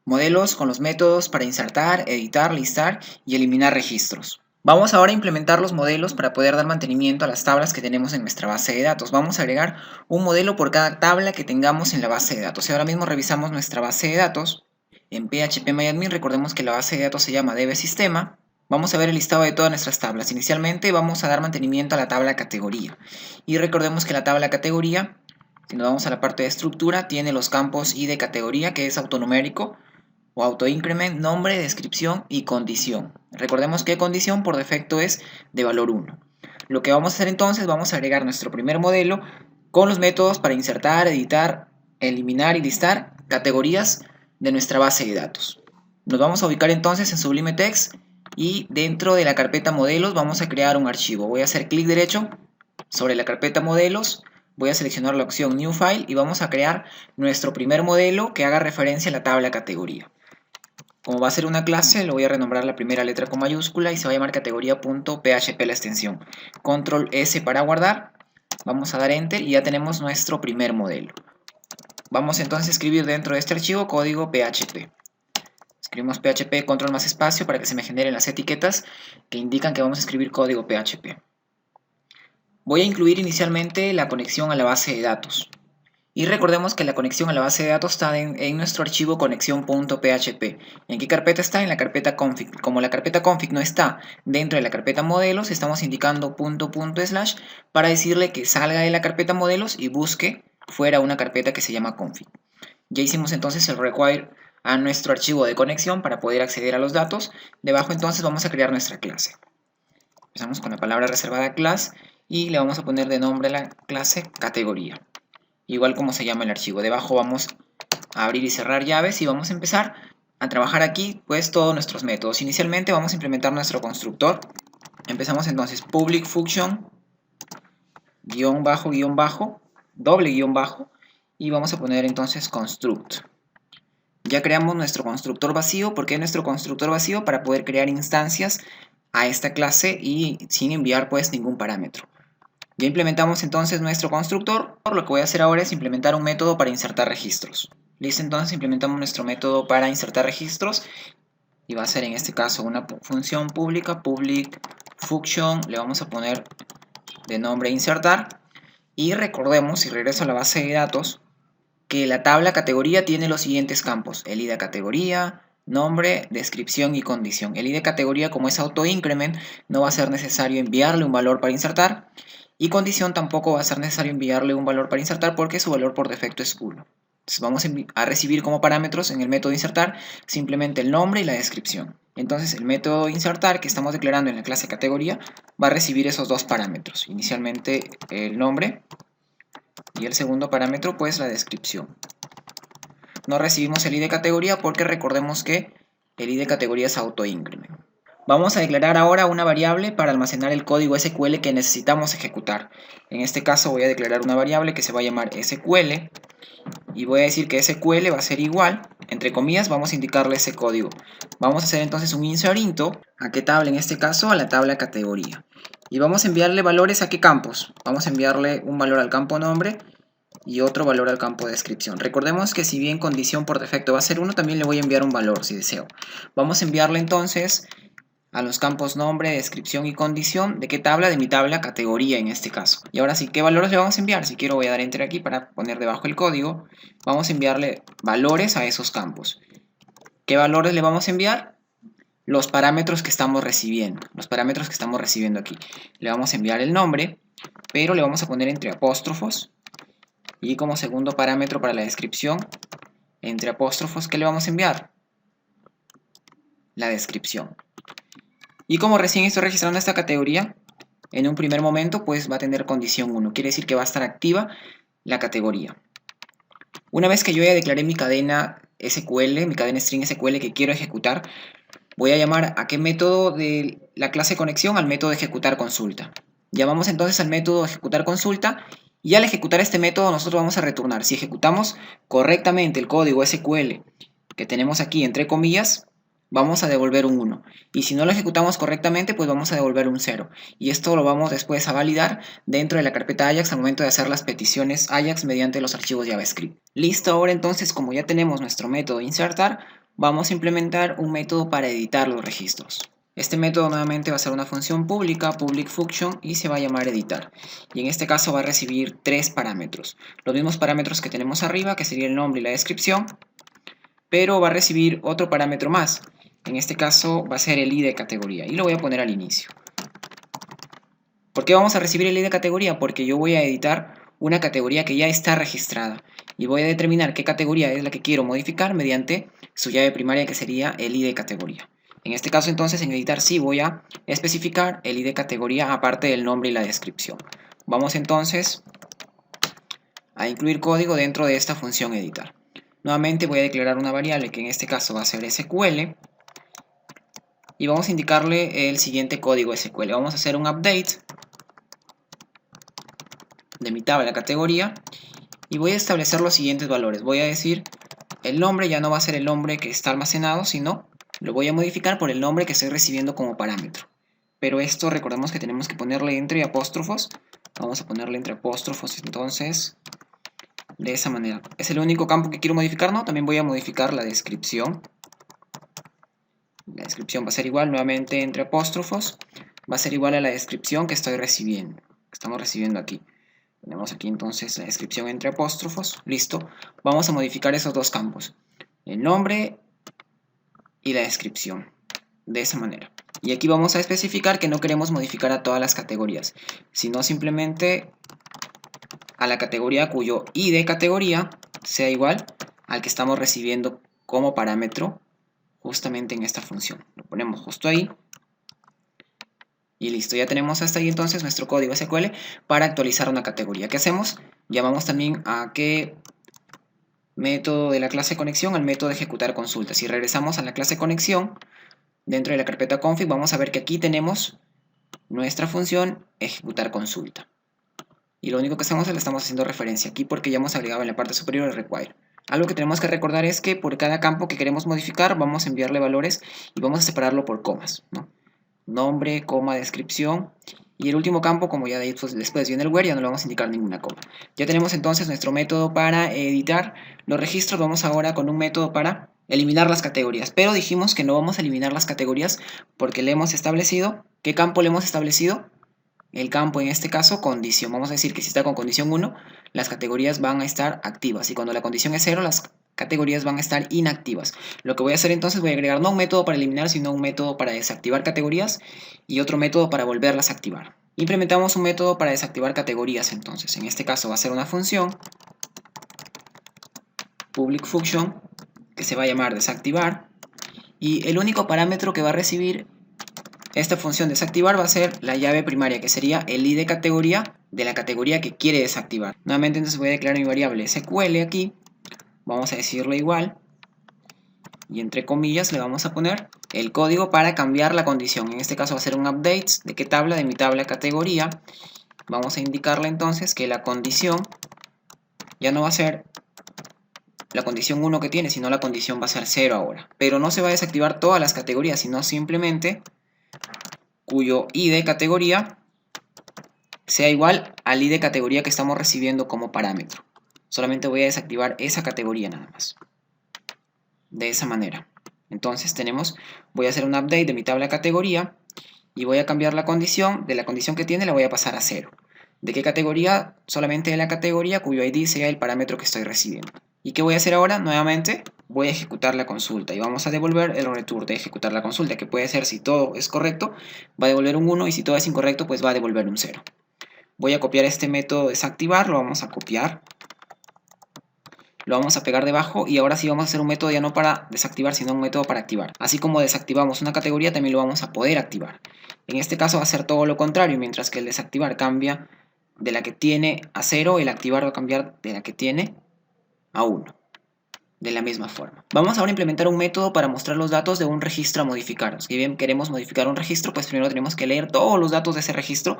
Modelos con los métodos para insertar, editar, listar y eliminar registros. Vamos ahora a implementar los modelos para poder dar mantenimiento a las tablas que tenemos en nuestra base de datos. Vamos a agregar un modelo por cada tabla que tengamos en la base de datos. Y ahora mismo revisamos nuestra base de datos. En PHP-MyAdmin recordemos que la base de datos se llama DBSistema. Vamos a ver el listado de todas nuestras tablas. Inicialmente vamos a dar mantenimiento a la tabla categoría. Y recordemos que la tabla categoría, si nos vamos a la parte de estructura, tiene los campos ID categoría, que es autonumérico, o autoincrement, nombre, descripción y condición. Recordemos que condición por defecto es de valor 1. Lo que vamos a hacer entonces, vamos a agregar nuestro primer modelo con los métodos para insertar, editar, eliminar y listar categorías de nuestra base de datos. Nos vamos a ubicar entonces en Sublime Text y dentro de la carpeta modelos vamos a crear un archivo. Voy a hacer clic derecho sobre la carpeta modelos, voy a seleccionar la opción New File y vamos a crear nuestro primer modelo que haga referencia a la tabla categoría. Como va a ser una clase, lo voy a renombrar la primera letra con mayúscula y se va a llamar categoría.php la extensión. Control S para guardar. Vamos a dar Enter y ya tenemos nuestro primer modelo. Vamos entonces a escribir dentro de este archivo código PHP. Escribimos PHP, control más espacio para que se me generen las etiquetas que indican que vamos a escribir código PHP. Voy a incluir inicialmente la conexión a la base de datos. Y recordemos que la conexión a la base de datos está en nuestro archivo conexión.php. ¿En qué carpeta está? En la carpeta config. Como la carpeta config no está dentro de la carpeta modelos, estamos indicando // para decirle que salga de la carpeta modelos y busque fuera una carpeta que se llama config. Ya hicimos entonces el require a nuestro archivo de conexión para poder acceder a los datos. Debajo entonces vamos a crear nuestra clase. Empezamos con la palabra reservada class y le vamos a poner de nombre a la clase categoría. Igual como se llama el archivo. Debajo vamos a abrir y cerrar llaves y vamos a empezar a trabajar aquí pues todos nuestros métodos. Inicialmente vamos a implementar nuestro constructor. Empezamos entonces public function guión bajo doble guión bajo y vamos a poner entonces construct. Ya creamos nuestro constructor vacío. ¿Por qué nuestro constructor vacío? Para poder crear instancias a esta clase y sin enviar pues ningún parámetro. Ya implementamos entonces nuestro constructor. Lo que voy a hacer ahora es implementar un método para insertar registros. Listo, entonces implementamos nuestro método para insertar registros y va a ser en este caso una función pública, public function, le vamos a poner de nombre insertar y recordemos, si regreso a la base de datos, que la tabla categoría tiene los siguientes campos: el ID categoría, nombre, descripción y condición. El ID categoría, como es autoincrement, no va a ser necesario enviarle un valor para insertar. Y condición tampoco va a ser necesario enviarle un valor para insertar porque su valor por defecto es 1. Entonces vamos a recibir como parámetros en el método insertar simplemente el nombre y la descripción. Entonces el método insertar que estamos declarando en la clase categoría va a recibir esos dos parámetros. Inicialmente el nombre y el segundo parámetro pues la descripción. No recibimos el ID categoría porque recordemos que el ID categoría es autoincrement. Vamos a declarar ahora una variable para almacenar el código SQL que necesitamos ejecutar. En este caso voy a declarar una variable que se va a llamar SQL y voy a decir que SQL va a ser igual, entre comillas, vamos a indicarle ese código. Vamos a hacer entonces un insert into, ¿a qué tabla? En este caso a la tabla categoría. Y vamos a enviarle valores a qué campos. Vamos a enviarle un valor al campo nombre y otro valor al campo de descripción. Recordemos que si bien condición por defecto va a ser 1, también le voy a enviar un valor si deseo. Vamos a enviarle entonces a los campos nombre, descripción y condición. ¿De qué tabla? De mi tabla categoría en este caso. Y ahora sí, ¿qué valores le vamos a enviar? Si quiero voy a dar enter aquí para poner debajo el código. Vamos a enviarle valores a esos campos. ¿Qué valores le vamos a enviar? Los parámetros que estamos recibiendo. Los parámetros que estamos recibiendo aquí. Le vamos a enviar el nombre, pero le vamos a poner entre apóstrofos. Y como segundo parámetro para la descripción, entre apóstrofos, ¿qué le vamos a enviar? La descripción. Y como recién estoy registrando esta categoría, en un primer momento pues va a tener condición 1. Quiere decir que va a estar activa la categoría. Una vez que yo ya declaré mi cadena SQL, mi cadena string SQL que quiero ejecutar, voy a llamar a qué método de la clase conexión, al método de ejecutar consulta. Llamamos entonces al método de ejecutar consulta y al ejecutar este método nosotros vamos a retornar. Si ejecutamos correctamente el código SQL que tenemos aquí entre comillas, vamos a devolver un 1. Y si no lo ejecutamos correctamente, pues vamos a devolver un 0. Y esto lo vamos después a validar dentro de la carpeta Ajax al momento de hacer las peticiones Ajax mediante los archivos JavaScript. Listo, ahora entonces como ya tenemos nuestro método insertar, vamos a implementar un método para editar los registros. Este método nuevamente va a ser una función pública, public function, y se va a llamar editar. Y en este caso va a recibir 3 parámetros. Los mismos parámetros que tenemos arriba, que sería el nombre y la descripción, pero va a recibir otro parámetro más. En este caso va a ser el ID de categoría, y lo voy a poner al inicio. ¿Por qué vamos a recibir el ID de categoría? Porque yo voy a editar una categoría que ya está registrada y voy a determinar qué categoría es la que quiero modificar mediante su llave primaria, que sería el ID de categoría. En este caso, entonces, en editar sí voy a especificar el ID de categoría aparte del nombre y la descripción. Vamos entonces a incluir código dentro de esta función editar. Nuevamente voy a declarar una variable que en este caso va a ser SQL y vamos a indicarle el siguiente código SQL. Vamos a hacer un update de mi tabla categoría y voy a establecer los siguientes valores. Voy a decir, el nombre ya no va a ser el nombre que está almacenado, sino lo voy a modificar por el nombre que estoy recibiendo como parámetro. Pero esto recordemos que tenemos que ponerle entre apóstrofos. Vamos a ponerle entre apóstrofos entonces de esa manera. ¿Es el único campo que quiero modificar? No, también voy a modificar la descripción. La descripción va a ser igual, nuevamente entre apóstrofos. Va a ser igual a la descripción que estoy recibiendo, que estamos recibiendo aquí. Tenemos aquí entonces la descripción entre apóstrofos. Listo. Vamos a modificar esos dos campos. El nombre y la descripción. De esa manera. Y aquí vamos a especificar que no queremos modificar a todas las categorías, sino simplemente a la categoría cuyo ID de categoría sea igual al que estamos recibiendo como parámetro justamente en esta función. Lo ponemos justo ahí. Y listo, ya tenemos hasta ahí entonces nuestro código SQL para actualizar una categoría. ¿Qué hacemos? Llamamos también a qué método de la clase conexión, al método de ejecutar consulta. Si regresamos a la clase conexión, dentro de la carpeta config, vamos a ver que aquí tenemos nuestra función ejecutar consulta. Y lo único que hacemos es le estamos haciendo referencia aquí porque ya hemos agregado en la parte superior el require. Algo que tenemos que recordar es que por cada campo que queremos modificar vamos a enviarle valores y vamos a separarlo por comas, ¿no? Nombre, coma, descripción, y el último campo, como ya después viene el where, ya no le vamos a indicar ninguna coma. Ya tenemos entonces nuestro método para editar los registros. Vamos ahora con un método para eliminar las categorías, pero dijimos que no vamos a eliminar las categorías porque le hemos establecido, ¿qué campo le hemos establecido? El campo, en este caso, condición. Vamos a decir que si está con condición 1, las categorías van a estar activas, y cuando la condición es 0, las categorías van a estar inactivas. Lo que voy a hacer entonces, voy a agregar no un método para eliminar, sino un método para desactivar categorías y otro método para volverlas a activar. Implementamos un método para desactivar categorías entonces. En este caso va a ser una función public function que se va a llamar desactivar, y el único parámetro que va a recibir esta función desactivar va a ser la llave primaria, que sería el ID de categoría de la categoría que quiere desactivar. Nuevamente entonces voy a declarar mi variable SQL aquí, vamos a decirle igual, y entre comillas le vamos a poner el código para cambiar la condición. En este caso va a ser un update de qué tabla, de mi tabla categoría. Vamos a indicarle entonces que la condición ya no va a ser la condición 1 que tiene, sino la condición va a ser 0 ahora. Pero no se va a desactivar todas las categorías, sino simplemente cuyo ID de categoría sea igual al ID de categoría que estamos recibiendo como parámetro. Solamente voy a desactivar esa categoría nada más. De esa manera. Entonces voy a hacer un update de mi tabla categoría y voy a cambiar la condición. De la condición que tiene la voy a pasar a 0. ¿De qué categoría? Solamente de la categoría cuyo ID sea el parámetro que estoy recibiendo. ¿Y qué voy a hacer ahora? Nuevamente voy a ejecutar la consulta y vamos a devolver el return de ejecutar la consulta, que puede ser, si todo es correcto, va a devolver un 1, y si todo es incorrecto, pues va a devolver un 0. Voy a copiar este método desactivar, lo vamos a copiar, lo vamos a pegar debajo, y ahora sí vamos a hacer un método ya no para desactivar, sino un método para activar. Así como desactivamos una categoría, también lo vamos a poder activar. En este caso va a ser todo lo contrario. Mientras que el desactivar cambia de la que tiene a 0, el activar va a cambiar de la que tiene a 1. De la misma forma. Vamos ahora a implementar un método para mostrar los datos de un registro a modificar. Si bien queremos modificar un registro, pues primero tenemos que leer todos los datos de ese registro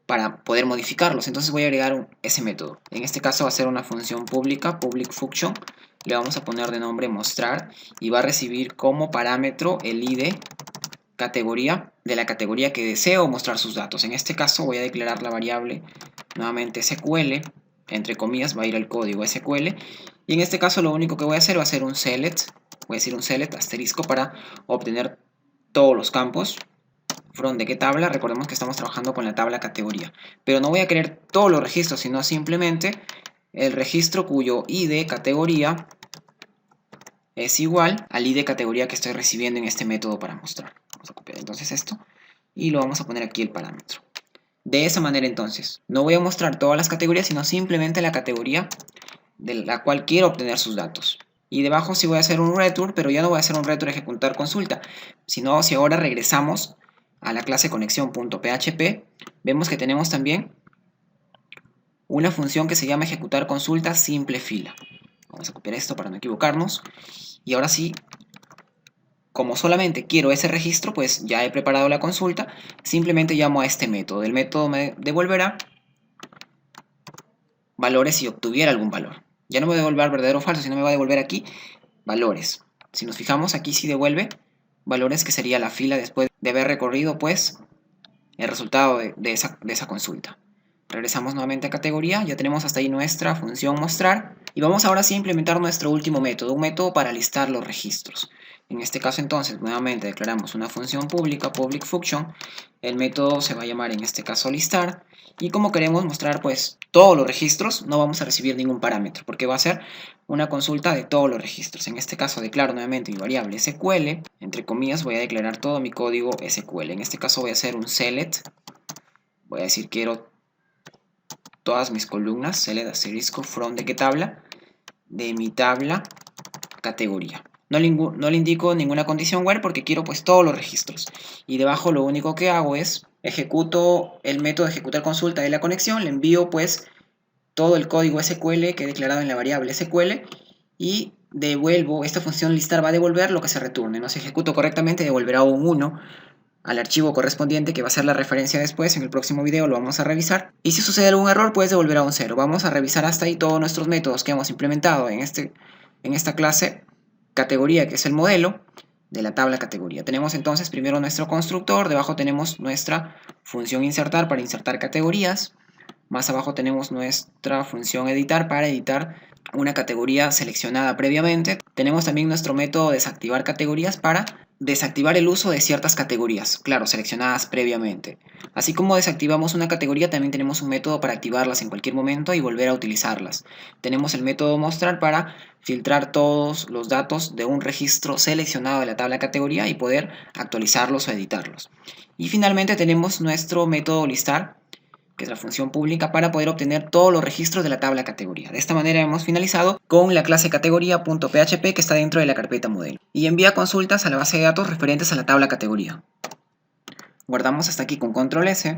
para poder modificarlos. Entonces voy a agregar ese método. En este caso va a ser una función pública, public function. Le vamos a poner de nombre mostrar y va a recibir como parámetro el ID categoría de la categoría que deseo mostrar sus datos. En este caso voy a declarar la variable nuevamente SQL, entre comillas va a ir el código SQL, y en este caso lo único que voy a hacer va a ser un select voy a decir un select asterisco para obtener todos los campos. From de qué tabla, recordemos que estamos trabajando con la tabla categoría, pero no voy a querer todos los registros, sino simplemente el registro cuyo ID categoría es igual al ID categoría que estoy recibiendo en este método para mostrar. Vamos a copiar entonces esto y lo vamos a poner aquí el parámetro. De esa manera entonces, no voy a mostrar todas las categorías, sino simplemente la categoría de la cual quiero obtener sus datos. Y debajo sí voy a hacer un return, pero ya no voy a hacer un return ejecutar consulta, sino si ahora regresamos a la clase conexión.php, vemos que tenemos también una función que se llama ejecutar consulta simple fila. Vamos a copiar esto para no equivocarnos. Y ahora sí, como solamente quiero ese registro, pues ya he preparado la consulta, simplemente llamo a este método. El método me devolverá valores si obtuviera algún valor. Ya no me va a devolver verdadero o falso, sino me va a devolver aquí valores. Si nos fijamos, aquí sí devuelve valores, que sería la fila después de haber recorrido pues el resultado de esa consulta. Regresamos nuevamente a categoría, ya tenemos hasta ahí nuestra función mostrar y vamos ahora sí a implementar nuestro último método, un método para listar los registros. En este caso entonces nuevamente declaramos una función pública, public function, el método se va a llamar en este caso listar y como queremos mostrar pues todos los registros, no vamos a recibir ningún parámetro porque va a ser una consulta de todos los registros. En este caso declaro nuevamente mi variable SQL, entre comillas voy a declarar todo mi código SQL. En este caso voy a hacer un select, voy a decir quiero todas mis columnas, select asterisco from de qué tabla, de mi tabla categoría. No le indico ninguna condición where porque quiero pues todos los registros. Y debajo lo único que hago es ejecuto el método de ejecutar consulta de la conexión, le envío pues todo el código SQL que he declarado en la variable SQL y devuelvo, esta función listar va a devolver lo que se returne, ¿no? Si ejecuto correctamente devolverá un 1 al archivo correspondiente que va a ser la referencia después, en el próximo video lo vamos a revisar. Y si sucede algún error puedes devolver a un 0. Vamos a revisar hasta ahí todos nuestros métodos que hemos implementado en esta clase categoría, que es el modelo de la tabla categoría. Tenemos entonces primero nuestro constructor, debajo tenemos nuestra función insertar para insertar categorías, más abajo tenemos nuestra función editar para editar una categoría seleccionada previamente. Tenemos también nuestro método desactivar categorías para desactivar el uso de ciertas categorías, claro, seleccionadas previamente. Así como desactivamos una categoría, también tenemos un método para activarlas en cualquier momento y volver a utilizarlas. Tenemos el método mostrar para filtrar todos los datos de un registro seleccionado de la tabla categoría y poder actualizarlos o editarlos. Y finalmente tenemos nuestro método listar, que es la función pública, para poder obtener todos los registros de la tabla categoría. De esta manera hemos finalizado con la clase categoría.php que está dentro de la carpeta modelo. Y envía consultas a la base de datos referentes a la tabla categoría. Guardamos hasta aquí con control S.